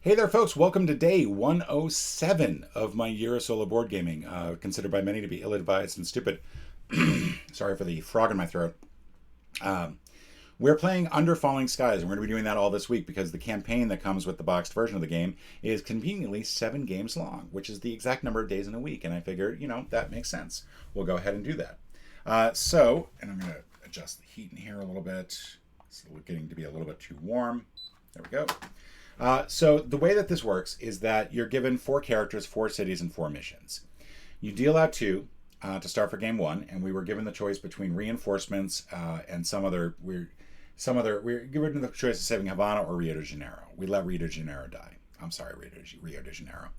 Hey there, folks. Welcome to day 107 of my year of solo board gaming, considered by many to be ill-advised and stupid. Sorry for the frog in my throat. Um, we're playing Under Falling Skies, and we're going to be doing that all this week because the campaign that comes with the boxed version of the game is conveniently 7 games long, which is the exact number of days in a week. And I figured, that makes sense. We'll go ahead and do that. And I'm going to adjust the heat in here a little bit. It's getting to be a little bit too warm. There we go. So the way that this works is that you're given 4 characters, 4 cities, and 4 missions. You deal out 2 to start for game 1, and we were given the choice between reinforcements and some other. We're given the choice of saving Havana or Rio de Janeiro. We let Rio de Janeiro die. I'm sorry, Rio de Janeiro.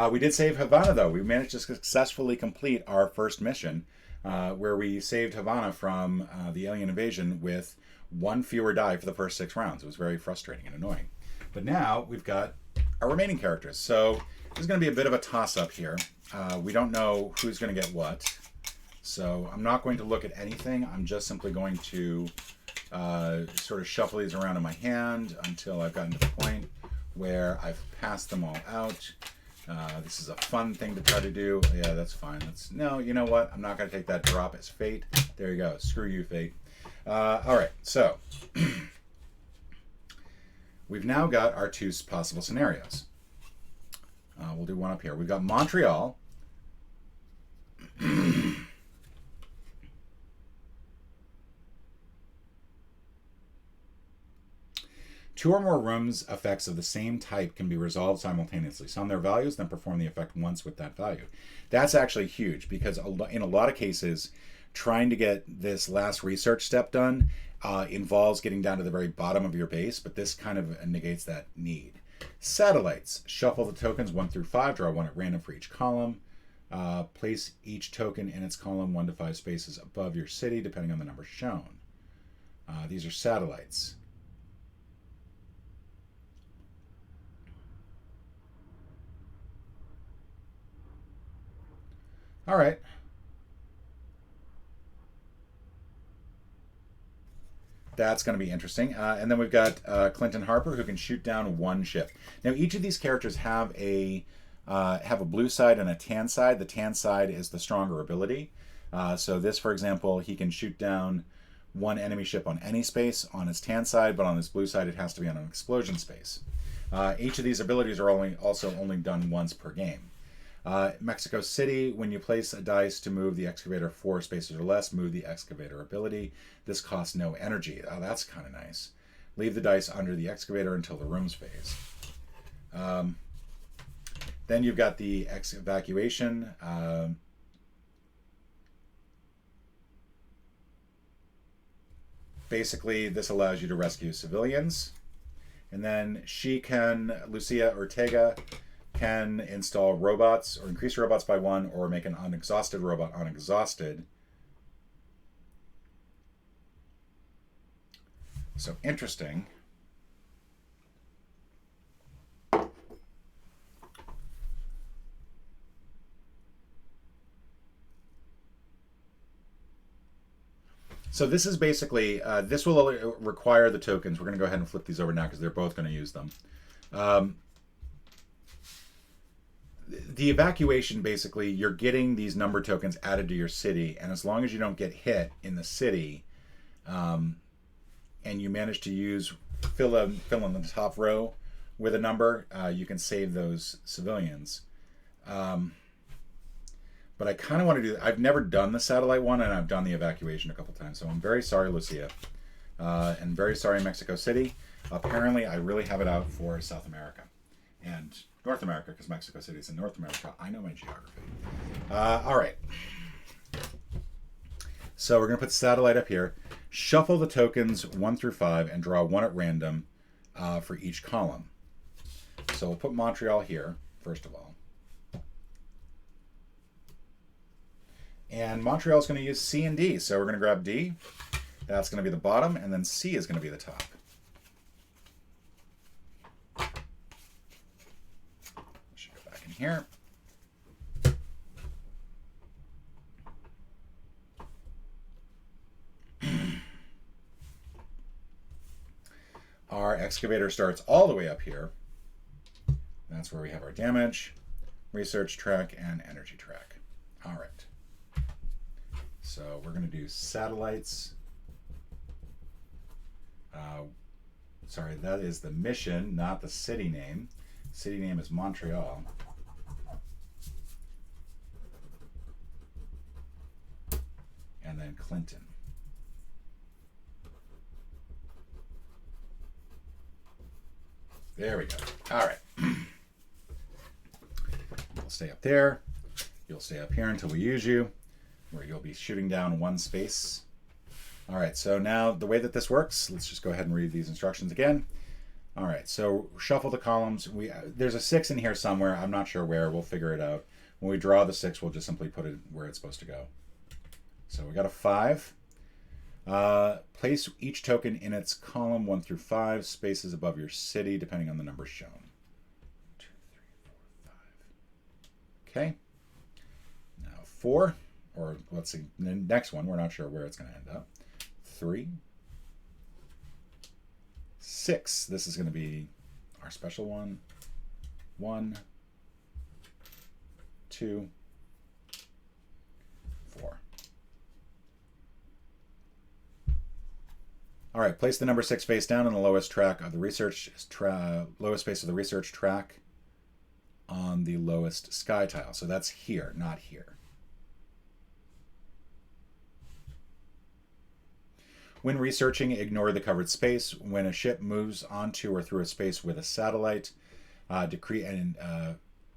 We did save Havana though. We managed to successfully complete our first mission, where we saved Havana from the alien invasion with 1 fewer die for the first 6 rounds. It was very frustrating and annoying. But now we've got our remaining characters. So this is going to be a bit of a toss-up here. We don't know who's going to get what. So I'm not going to look at anything. I'm just simply going to sort of shuffle these around in my hand until I've gotten to the point where I've passed them all out. This is a fun thing to try to do. Yeah, that's fine. No, you know what? I'm not going to take that drop as fate. There you go. Screw you, fate. All right, so... We've now got our 2 possible scenarios. We'll do one up here. We've got Montreal. 2 or more rooms effects of the same type can be resolved simultaneously. Sum their values, then perform the effect once with that value. That's actually huge because in a lot of cases, trying to get this last research step done involves getting down to the very bottom of your base, but this kind of negates that need. Satellites. Shuffle the tokens 1 through 5, draw 1 at random for each column. Place each token in its column 1 to 5 spaces above your city, depending on the number shown. These are satellites. All right. That's going to be interesting. And then we've got Clinton Harper, who can shoot down 1 ship. Now, each of these characters have a blue side and a tan side. The tan side is the stronger ability. So this, for example, he can shoot down 1 enemy ship on any space on his tan side, but on his blue side, it has to be on an explosion space. Each of these abilities are also only done once per game. Mexico City, when you place a dice to move the excavator 4 spaces or less, move the excavator ability. This costs no energy. Oh, that's kind of nice. Leave the dice under the excavator until the rooms phase. Then you've got the evacuation. Basically, this allows you to rescue civilians. And then Lucia Ortega, can install robots or increase robots by 1 or make an unexhausted robot unexhausted. So interesting. So this is basically, this will require the tokens. We're going to go ahead and flip these over now because they're both going to use them. The evacuation, basically, you're getting these number tokens added to your city, and as long as you don't get hit in the city, and you manage to fill in the top row with a number, you can save those civilians. But I kind of want to do that. I've never done the satellite one, and I've done the evacuation a couple times, so I'm very sorry, Lucia, and very sorry, Mexico City. Apparently, I really have it out for South America and North America, because Mexico City is in North America. I know my geography. All right. So we're going to put satellite up here. Shuffle the tokens 1 through 5 and draw 1 at random for each column. So we'll put Montreal here, first of all. And Montreal is going to use C and D. So we're going to grab D. That's going to be the bottom, and then C is going to be the top. Here. Our excavator starts all the way up here. That's where we have our damage, research track, and energy track. All right. So we're going to do satellites. Sorry, that is the mission, not the city name. City name is Montreal. And then Clinton. There we go. All right. You'll stay up there. You'll stay up here until we use you, where you'll be shooting down one space. All right, so now the way that this works, let's just go ahead and read these instructions again. All right, so shuffle the columns. There's a 6 in here somewhere. I'm not sure where. We'll figure it out. When we draw the 6, we'll just simply put it where it's supposed to go. So we got a 5. Place each token in its column 1 through 5, spaces above your city, depending on the number shown. 2, 3, 4, 5. Okay. Now 4, or let's see, the next one, we're not sure where it's going to end up. 3, 6. This is going to be our special one. 1, 2, 4. All right, place the number 6 face down in the lowest track of the research lowest space of the research track on the lowest sky tile. So that's here, not here. When researching, ignore the covered space. When a ship moves onto or through a space with a satellite,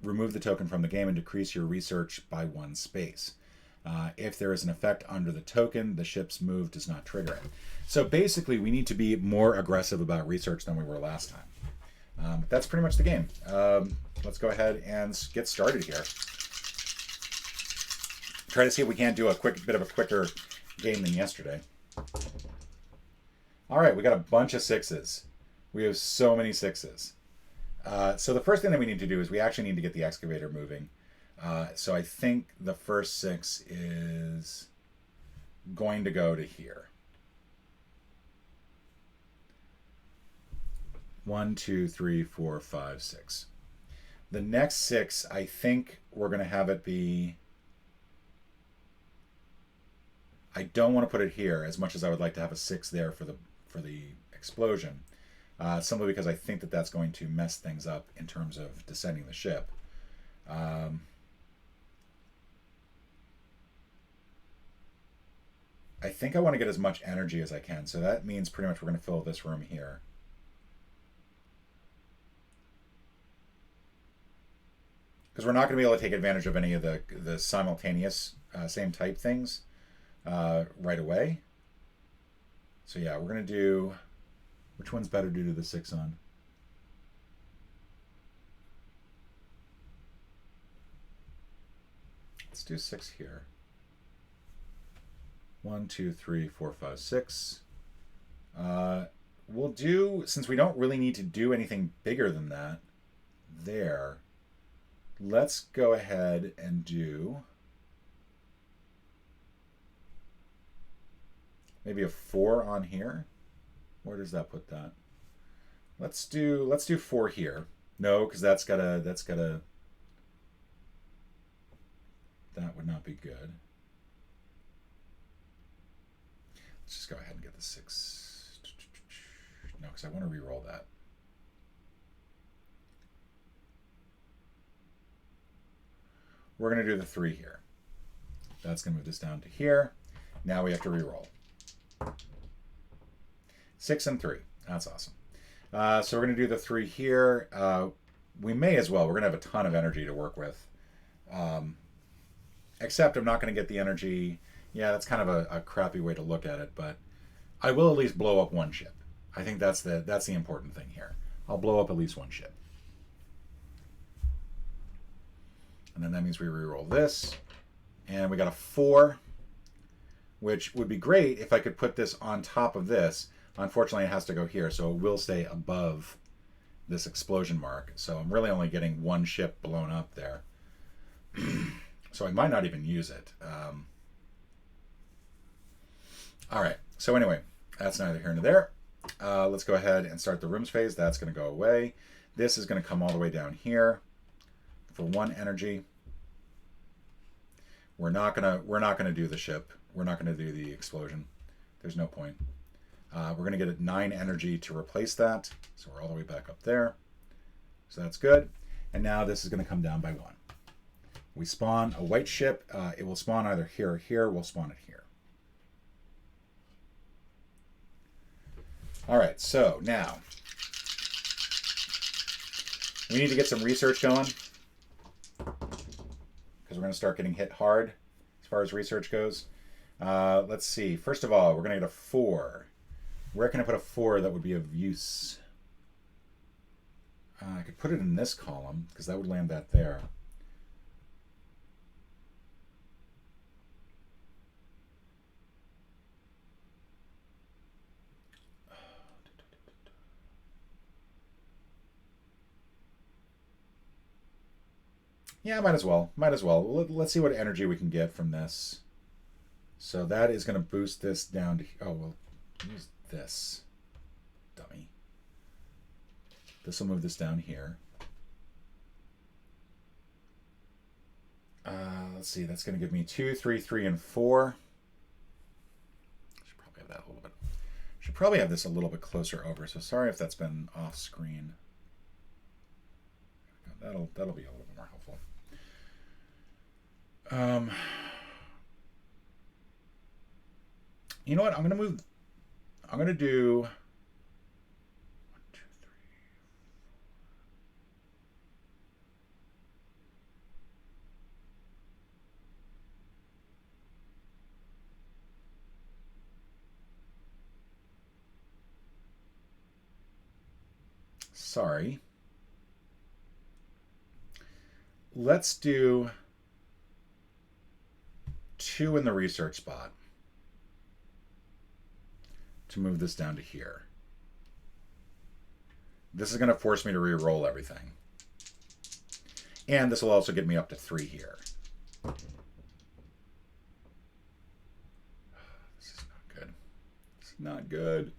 remove the token from the game and decrease your research by 1 space. If there is an effect under the token, the ship's move does not trigger it. So basically, we need to be more aggressive about research than we were last time. That's pretty much the game. Let's go ahead and get started here. Try to see if we can't do a bit of a quicker game than yesterday. All right, we got a bunch of 6s. We have so many 6s. So the first thing that we need to do is we actually need to get the excavator moving. So I think the first 6 is going to go to here. 1, 2, 3, 4, 5, 6. The next 6, I think we're going to have it be... I don't want to put it here as much as I would like to have a 6 there for the explosion. Simply because I think that that's going to mess things up in terms of descending the ship. I think I want to get as much energy as I can, so that means pretty much we're going to fill this room here. Because we're not going to be able to take advantage of any of the simultaneous same type things right away. So yeah, we're going to do... Which one's better to do the 6 on? Let's do 6 here. 1, 2, 3, 4, 5, 6. We'll do, since we don't really need to do anything bigger than that there, let's go ahead and do maybe a 4 on here. Where does that put that? Let's do 4 here. No, because that would not be good. Let's just go ahead and get the 6. No, because I want to re-roll that. We're going to do the 3 here. That's going to move this down to here. Now we have to re-roll. 6 and 3. That's awesome. So we're going to do the 3 here. We may as well. We're going to have a ton of energy to work with. Except I'm not going to get the energy. Yeah, that's kind of a crappy way to look at it, but I will at least blow up 1 ship. I think that's the important thing here. I'll blow up at least 1 ship. And then that means we re-roll this. And we got a 4, which would be great if I could put this on top of this. Unfortunately, it has to go here, so it will stay above this explosion mark. So I'm really only getting 1 ship blown up there. So I might not even use it. All right, so anyway, that's neither here nor there. Let's go ahead and start the rooms phase. That's going to go away. This is going to come all the way down here for 1 energy. We're not gonna do the ship. We're not gonna do the explosion. There's no point. We're gonna get a 9 energy to replace that. So we're all the way back up there. So that's good. And now this is gonna come down by 1. We spawn a white ship. It will spawn either here or here. We'll spawn it here. All right, so now we need to get some research going, because we're going to start getting hit hard as far as research goes. Let's see. First of all, we're going to get a 4. Where can I put a 4 that would be of use? I could put it in this column, because that would land that there. Yeah, might as well. Might as well. Let's see what energy we can get from this. So that is going to boost this down to... Oh, well, use this. Dummy. This will move this down here. Let's see. That's going to give me 2, 3, 3, and 4. Should probably have that a little bit. Should probably have this a little bit closer over. So sorry if that's been off screen. That'll be a little bit more helpful. You know what? I'm going to do 1, 2, 3, 4. Sorry. Let's do 2 in the research spot to move this down to here. This is going to force me to re-roll everything. And this will also get me up to 3 here. This is not good. This is not good.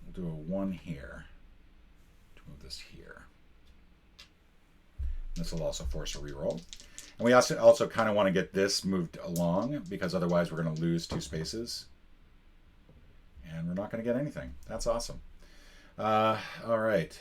We'll do a 1 here to move this here. This will also force a reroll. And we also kind of want to get this moved along, because otherwise we're going to lose 2 spaces. And we're not going to get anything. That's awesome. All right.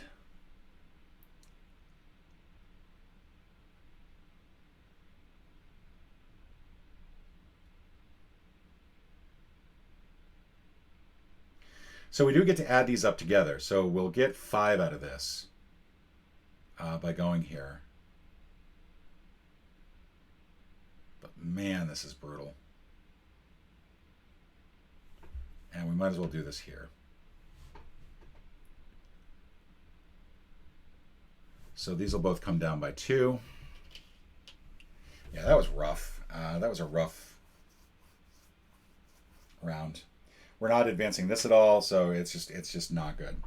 So we do get to add these up together. So we'll get 5 out of this by going here. But man, this is brutal. And we might as well do this here. So these will both come down by 2. Yeah, that was rough. That was a rough round. We're not advancing this at all, so it's just not good.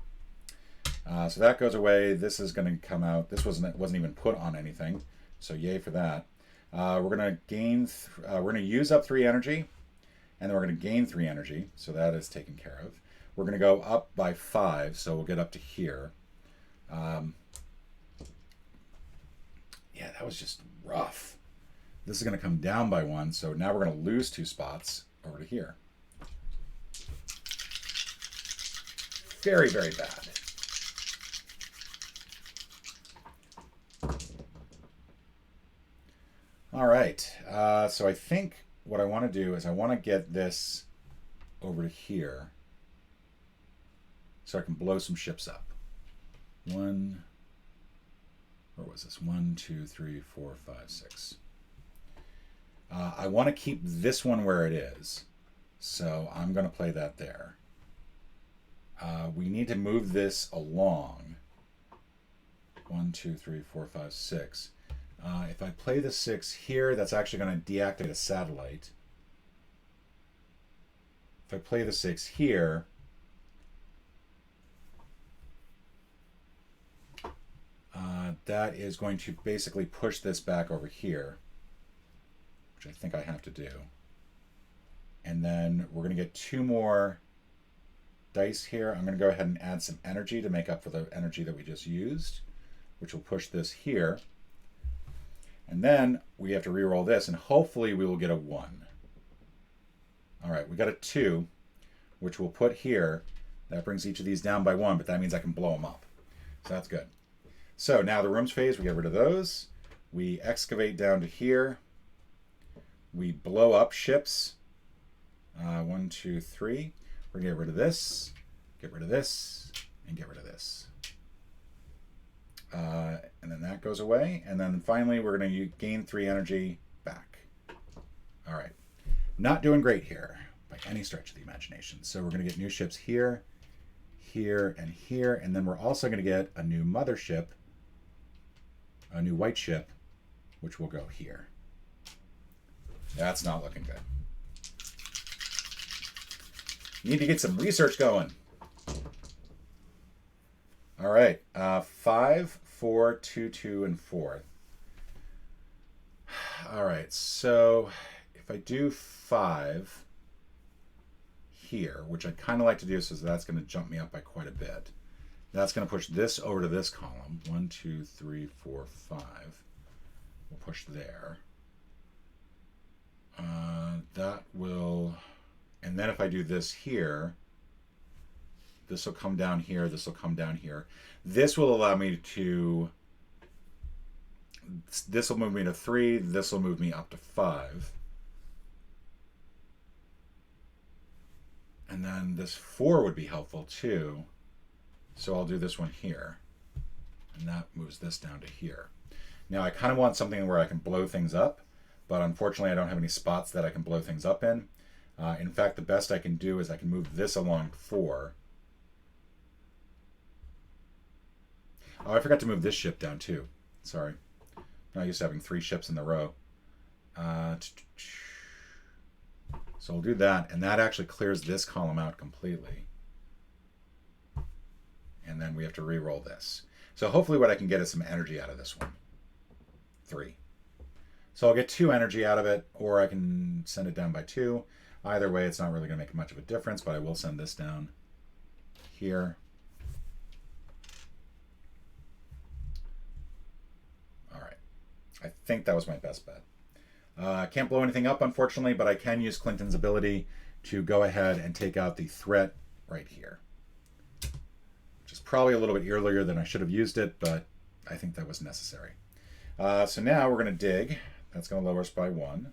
So that goes away. This is going to come out. This wasn't even put on anything, so yay for that. We're going to gain. We're going to use up 3 energy, and then we're going to gain 3 energy. So that is taken care of. We're going to go up by 5, so we'll get up to here. Yeah, that was just rough. This is going to come down by 1, so now we're going to lose 2 spots over to here. Very, very bad. All right, so I think what I want to do is I want to get this over to here so I can blow some ships up. Where was this? 1, 2, 3, 4, 5, 6. I want to keep this one where it is, so I'm going to play that there. We need to move this along. 1, 2, 3, 4, 5, 6. If I play the 6 here, that's actually going to deactivate a satellite. If I play the 6 here, that is going to basically push this back over here, which I think I have to do. And then we're going to get 2 more dice here. I'm going to go ahead and add some energy to make up for the energy that we just used, which will push this here. And then we have to re-roll this, and hopefully we will get a 1. All right, we got a 2, which we'll put here. That brings each of these down by 1, but that means I can blow them up. So that's good. So now the rooms phase, we get rid of those. We excavate down to here. We blow up ships. 1, 2, 3. We're going to get rid of this, and get rid of this. And then that goes away. And then finally, we're going to gain 3 energy back. All right. Not doing great here by any stretch of the imagination. So we're going to get new ships here, here, and here. And then we're also going to get a new mothership, a new white ship, which will go here. That's not looking good. Need to get some research going. All right, 5, 4, 2, 2, and 4. All right, so if I do 5 here, which I'd kind of like to do, so that's going to jump me up by quite a bit. That's going to push this over to this column. 1, 2, 3, 4, 5. We'll push there. That will, and then if I do this here, this will come down here, this will come down here. This will allow me to, this will move me to 3, this will move me up to 5. And then this 4 would be helpful too. So I'll do this one here. And that moves this down to here. Now I kind of want something where I can blow things up, but unfortunately I don't have any spots that I can blow things up in. In fact, the best I can do is I can move this along 4. Oh, I forgot to move this ship down too. Sorry. I'm not used to having 3 ships in the row. So we'll do that, and that actually clears this column out completely. And then we have to re-roll this. So hopefully what I can get is some energy out of this one. 3. So I'll get 2 energy out of it, or I can send it down by 2. Either way, it's not really going to make much of a difference, but I will send this down here. All right. I think that was my best bet. I can't blow anything up, unfortunately, but I can use Clinton's ability to go ahead and take out the threat right here. Which is probably a little bit earlier than I should have used it, but I think that was necessary. So now we're going to dig. That's going to lower us by 1.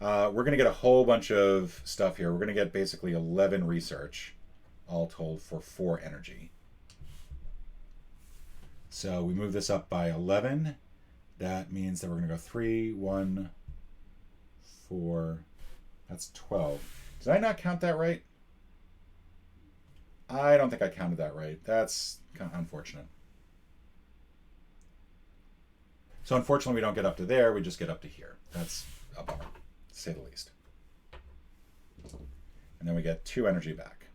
We're going to get a whole bunch of stuff here. We're going to get basically 11 research, all told, for 4 energy. So we move this up by 11. That means that we're going to go 3, 1, 4. That's 12. Did I not count that right? I don't think I counted that right. That's kind of unfortunate. So unfortunately, we don't get up to there. We just get up to here. That's a bummer, to say the least. And then we get 2 energy back.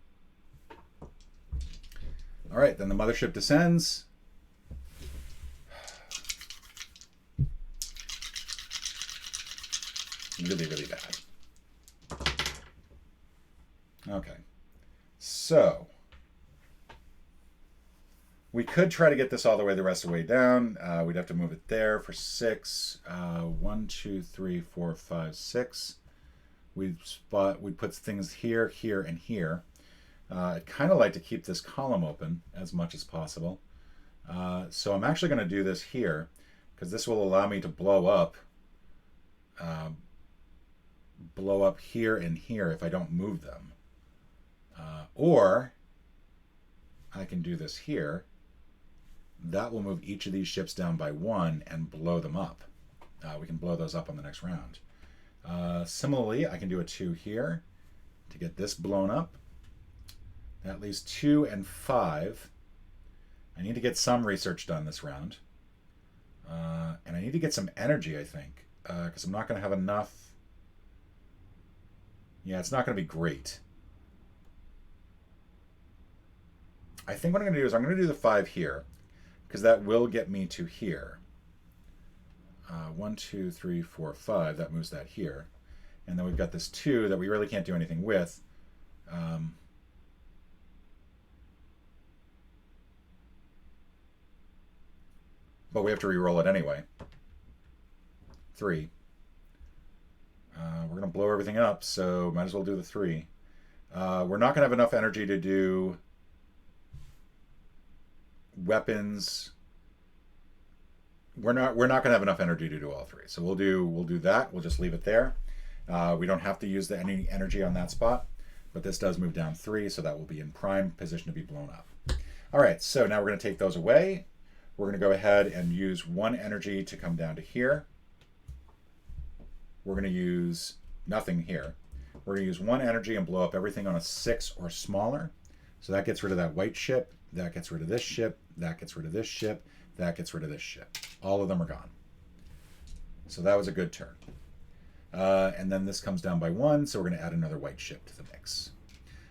All right, then the mothership descends. Really, really bad. Okay. So we could try to get this all the rest of the way down. We'd have to move it there for 6. 1, 2, 3, 4, 5, 6. We'd put things here, here, and here. I'd kind of like to keep this column open as much as possible. So I'm actually going to do this here because this will allow me to blow up here and here if I don't move them. Or I can do this here. That will move each of these ships down by 1 and blow them up. We can blow those up on the next round. Similarly, I can do a 2 here to get this blown up. That leaves 2 and 5. I need to get some research done this round. And I need to get some energy, I think, because I'm not going to have enough. Yeah, it's not going to be great. I think what I'm going to do is I'm going to do the 5 here, because that will get me to here. 1, 2, 3, 4, 5. That moves that here. And then we've got this 2 that we really can't do anything with. Um, but we have to re-roll it anyway. 3. We're going to blow everything up, so might as well do the 3. We're not going to have enough energy to do weapons. We're not going to have enough energy to do all 3. So we'll do that. We'll just leave it there. We don't have to use any energy on that spot, but this does move down 3, so that will be in prime position to be blown up. All right, so now we're going to take those away. We're going to go ahead and use 1 energy to come down to here. We're going to use nothing here. We're going to use 1 energy and blow up everything on a 6 or smaller. So that gets rid of that white ship. That gets rid of this ship. That gets rid of this ship. That gets rid of this ship. All of them are gone. So that was a good turn. And then this comes down by 1, so we're going to add another white ship to the mix.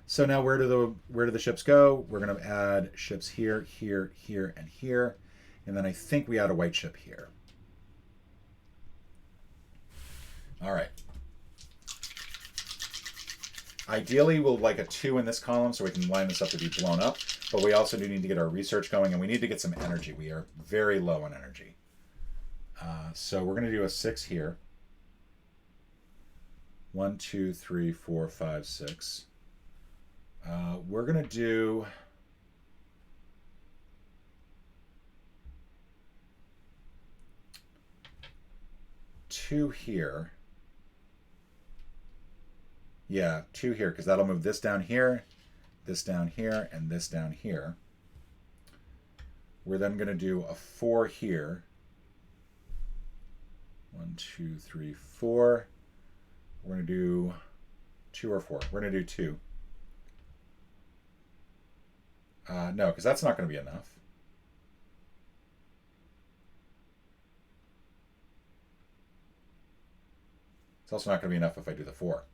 So now where do the ships go? We're going to add ships here, here, here, and here. And then I think we add a white ship here. All right. Ideally, we'll like a 2 in this column so we can line this up to be blown up. But we also do need to get our research going, and we need to get some energy. We are very low on energy. So we're going to do a 6 here. 1, 2, 3, 4, 5, 6. We're going to do... two here. Yeah, 2 here, because that'll move this down here, and this down here. We're then going to do a 4 here. 1, 2, 3, 4. We're going to do 2 or 4. We're going to do 2. No, because that's not going to be enough. It's also not going to be enough if I do the 4.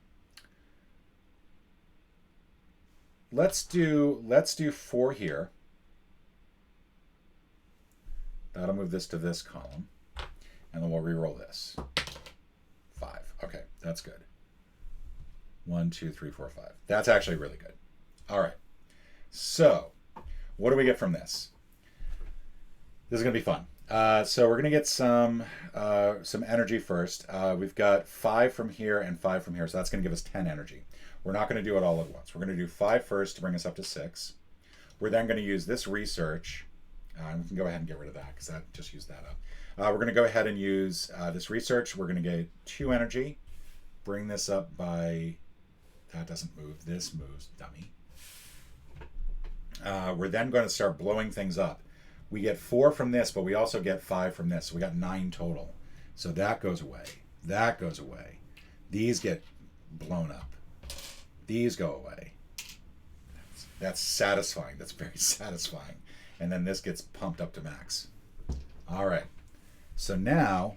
Let's do 4 here. That'll move this to this column. And then we'll re-roll this. 5. Okay, that's good. 1, 2, 3, 4, 5. That's actually really good. All right. So, what do we get from this? This is going to be fun. So we're going to get some energy first. We've got 5 from here and 5 from here, so that's going to give us 10 energy. We're not going to do it all at once. We're going to do 5 first to bring us up to 6. We're then going to use this research. We can go ahead and get rid of that because that just used that up. We're going to go ahead and use this research. We're going to get 2 energy. Bring this up by... That doesn't move. This moves, dummy. We're then going to start blowing things up. We get 4 from this, but we also get 5 from this. So we got 9 total. So that goes away. That goes away. These get blown up. These go away. That's satisfying. That's very satisfying. And then this gets pumped up to max. All right. So now,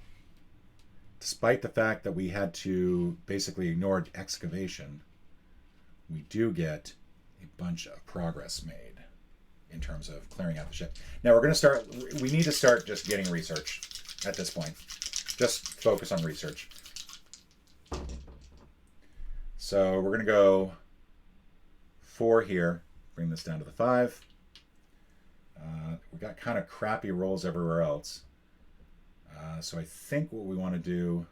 despite the fact that we had to basically ignore excavation, we do get a bunch of progress made in terms of clearing out the ship. Now we're going to start, we need to start just getting research at this point. Just focus on research. So we're going to go 4 here, bring this down to the 5. We've got kind of crappy rolls everywhere else. So I think what we want to do...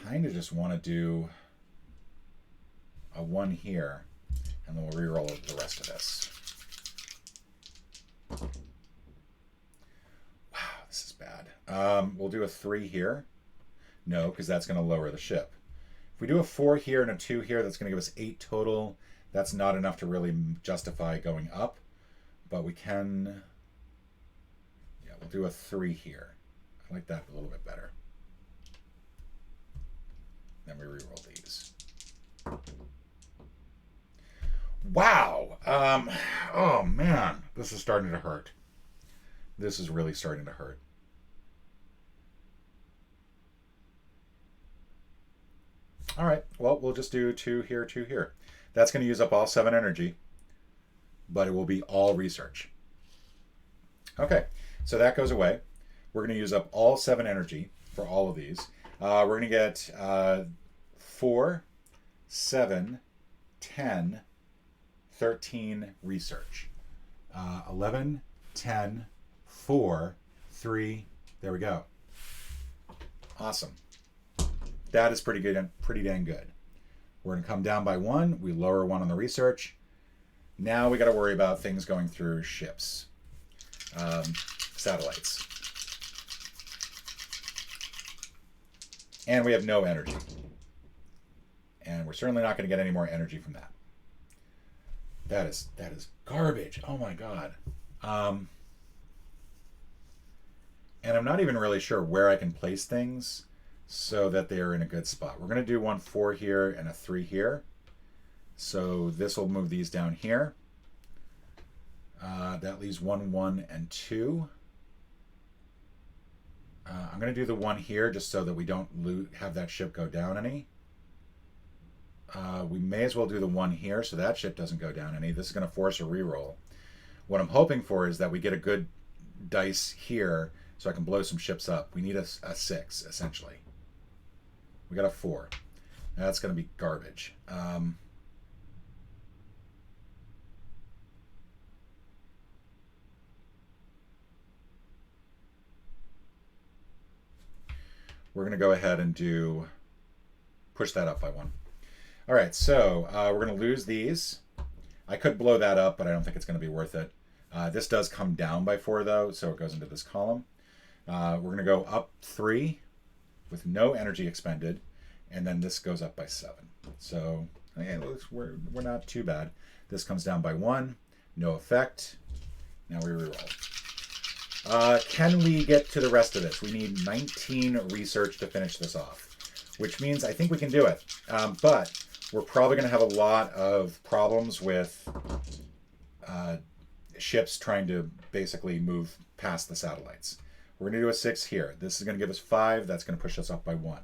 kind of just want to do a 1 here, and then we'll re-roll the rest of this. Wow, this is bad. We'll do a 3 here. No, because that's going to lower the ship. If we do a 4 here and a 2 here, that's going to give us 8 total. That's not enough to really justify going up, but we can... Yeah, we'll do a 3 here. I like that a little bit better. Then we re-roll these. Wow. Oh, man. This is starting to hurt. This is really starting to hurt. All right. Well, we'll just do 2 here, 2 here. That's going to use up all 7 energy, but it will be all research. Okay. So that goes away. We're going to use up all 7 energy for all of these. We're going to get 4, 7, 10, 13 research. 11, 10, 4, 3. There we go. Awesome. That is pretty good and pretty dang good. We're going to come down by 1. We lower 1 on the research. Now we got to worry about things going through ships, satellites. And we have no energy. And we're certainly not going to get any more energy from that. That is garbage. Oh my God. And I'm not even really sure where I can place things so that they're in a good spot. We're going to do 1 4 here and a 3 here. So this will move these down here. That leaves 1 1 and 2. I'm going to do the 1 here just so that we don't have that ship go down any. We may as well do the 1 here so that ship doesn't go down any. This is going to force a reroll. What I'm hoping for is that we get a good dice here so I can blow some ships up. We need a 6, essentially. We got a 4. That's going to be garbage. We're going to go ahead and push that up by 1. All right, so we're going to lose these. I could blow that up, but I don't think it's going to be worth it. This does come down by 4, though, so it goes into this column. We're going to go up 3 with no energy expended, and then this goes up by 7. So yeah, we're not too bad. This comes down by 1, no effect. Now we reroll. Can we get to the rest of this? We need 19 research to finish this off, which means I think we can do it. But we're probably going to have a lot of problems with ships trying to basically move past the satellites. We're going to do a 6 here. This is going to give us 5. That's going to push us up by 1.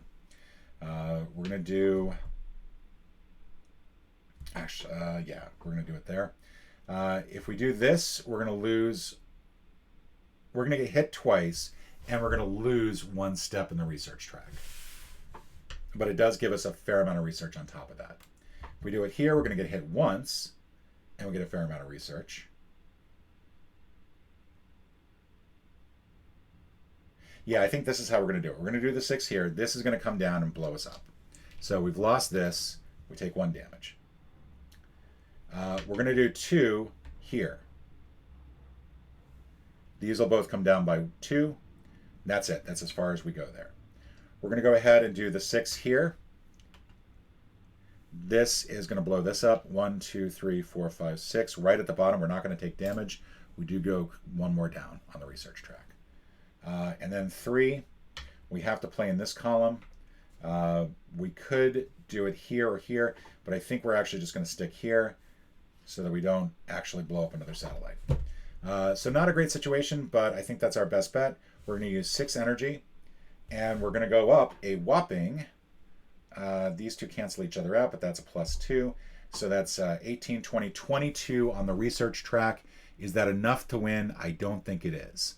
We're going to do... Actually, yeah, we're going to do it there. If we do this, we're going to lose... We're going to get hit twice, and we're going to lose 1 step in the research track. But it does give us a fair amount of research on top of that. If we do it here, we're going to get hit once, and we get a fair amount of research. Yeah, I think this is how we're going to do it. We're going to do the 6 here. This is going to come down and blow us up. So we've lost this. We take 1 damage. We're going to do 2 here. These will both come down by 2. That's it. That's as far as we go there. We're going to go ahead and do the 6 here. This is going to blow this up. 1, 2, 3, 4, 5, 6. Right at the bottom, we're not going to take damage. We do go 1 more down on the research track. And then 3, we have to play in this column. We could do it here or here, but I think we're actually just going to stick here so that we don't actually blow up another satellite. So not a great situation, but I think that's our best bet. We're going to use 6 energy, and we're going to go up a whopping, these two cancel each other out, but that's a +2. So that's 18, 20, 22 on the research track. Is that enough to win? I don't think it is.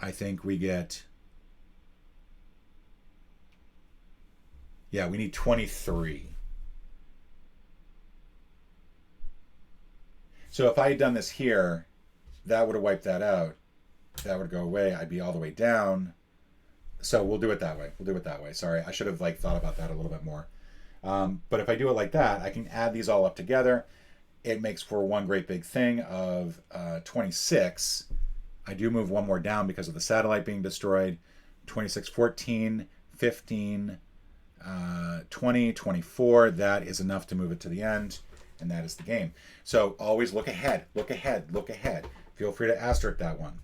I think we get... Yeah, we need 23. So if I had done this here, that would have wiped that out. That would go away. I'd be all the way down. So we'll do it that way. We'll do it that way. Sorry, I should have thought about that a little bit more. But if I do it like that, I can add these all up together. It makes for one great big thing of 26. I do move 1 more down because of the satellite being destroyed. 26, 14, 15, 20, 24. That is enough to move it to the end. And that is the game. So always look ahead, look ahead, look ahead. Feel free to asterisk that one.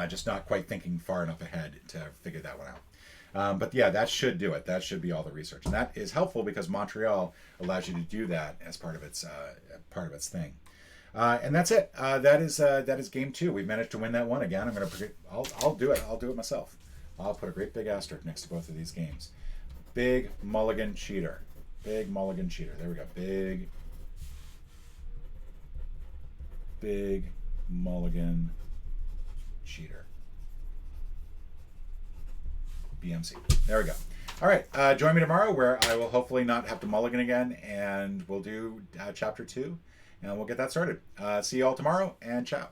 Just not quite thinking far enough ahead to figure that one out. But yeah, that should do it. That should be all the research. And that is helpful because Montreal allows you to do that as part of its thing. And that's it. That is game 2. We've managed to win that one again. I'll do it. I'll do it myself. I'll put a great big asterisk next to both of these games. Big mulligan cheater. Big mulligan cheater. There we go. Big mulligan Cheater. BMC. There we go. All right. Join me tomorrow where I will hopefully not have to mulligan again, and we'll do chapter 2, and we'll get that started. See you all tomorrow, and ciao.